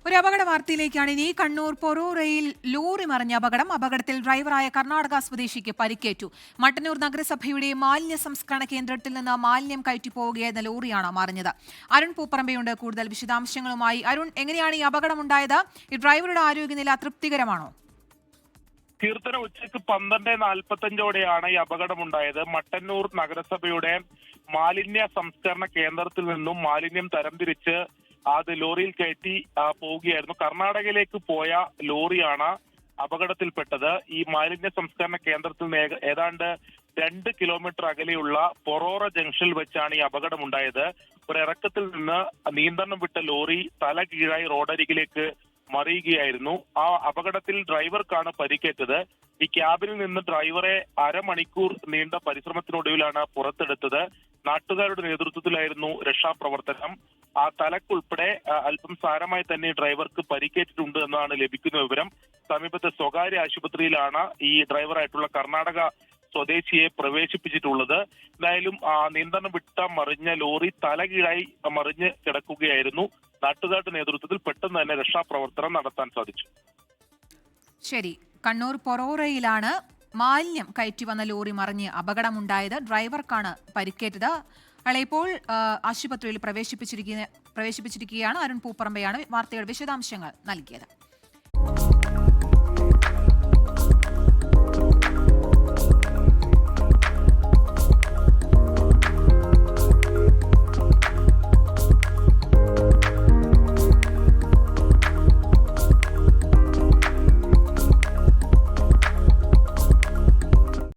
ഒരു അപകട വാർത്തയിലേക്കാണ് ഇനി. കണ്ണൂർ പൊറോറയിൽ ലോറി മറിഞ്ഞ അപകടത്തിൽ ഡ്രൈവറായ കർണാടക സ്വദേശിക്ക് പരിക്കേറ്റു. മട്ടന്നൂർ നഗരസഭയുടെ മാലിന്യ സംസ്കരണ കേന്ദ്രത്തിൽ നിന്ന് മാലിന്യം കയറ്റി പോവുകയായിരുന്ന ലോറിയാണ് മറിഞ്ഞത്. അരുൺ പൂപ്പറമ്പയുണ്ട് കൂടുതൽ വിശദാംശങ്ങളുമായി. അരുൺ, എങ്ങനെയാണ് ഈ അപകടമുണ്ടായത്? ഈ ഡ്രൈവറുടെ ആരോഗ്യനില തൃപ്തികരമാണോ? കീർത്തന ഉച്ചയ്ക്ക് 12:45 ഈ അപകടമുണ്ടായത്. മട്ടന്നൂർ നഗരസഭയുടെ മാലിന്യ സംസ്കരണ കേന്ദ്രത്തിൽ നിന്നും മാലിന്യം തരംതിരിച്ച് അത് ലോറിയിൽ കയറ്റി പോവുകയായിരുന്നു. കർണാടകയിലേക്ക് പോയ ലോറിയാണ് അപകടത്തിൽപ്പെട്ടത്. ഈ മാലിന്യ സംസ്കരണ കേന്ദ്രത്തിൽ നിന്ന് ഏതാണ്ട് 2 കിലോമീറ്റർ അകലെയുള്ള പൊറോറ ജംഗ്ഷനിൽ വെച്ചാണ് ഈ അപകടമുണ്ടായത്. ഒരിറക്കത്തിൽ നിന്ന് നിയന്ത്രണം വിട്ട ലോറി തല കീഴായി റോഡരികിലേക്ക് മറിയുകയായിരുന്നു. ആ അപകടത്തിൽ ഡ്രൈവർക്കാണ് പരിക്കേറ്റത്. ഈ ക്യാബിനിൽ നിന്ന് ഡ്രൈവറെ അരമണിക്കൂർ നീണ്ട പരിശ്രമത്തിനൊടുവിലാണ് പുറത്തെടുത്തത്. നാട്ടുകാരുടെ നേതൃത്വത്തിലായിരുന്നു രക്ഷാപ്രവർത്തനം. ആ തലക്കുൾപ്പെടെ അല്പം സാരമായി തന്നെ ഡ്രൈവർക്ക് പരിക്കേറ്റിട്ടുണ്ട് എന്നാണ് ലഭിക്കുന്ന വിവരം. സമീപത്തെ സ്വകാര്യ ആശുപത്രിയിലാണ് ഈ ഡ്രൈവറായിട്ടുള്ള കർണാടക സ്വദേശിയെ പ്രവേശിപ്പിച്ചിട്ടുള്ളത്. എന്തായാലും നിയന്ത്രണം വിട്ട മറിഞ്ഞ ലോറി തലകീഴായി മറിഞ്ഞ് കിടക്കുകയായിരുന്നു. നാട്ടുകാരുടെ നേതൃത്വത്തിൽ പെട്ടെന്ന് തന്നെ രക്ഷാപ്രവർത്തനം നടത്താൻ സാധിച്ചു. ശരി, കണ്ണൂർ പൊറോറയിലാണ് മാലിന്യം കയറ്റി വന്ന ലോറി മറിഞ്ഞ് അപകടമുണ്ടായത്. ഡ്രൈവർക്കാണ് പരിക്കേറ്റത്. അയാളെ ഇപ്പോൾ ആശുപത്രിയിൽ പ്രവേശിപ്പിച്ചിരിക്കുകയാണ്. അരുൺ പൂപ്പറമ്പയാണ് വാർത്തയുടെ വിശദാംശങ്ങൾ നൽകിയത്.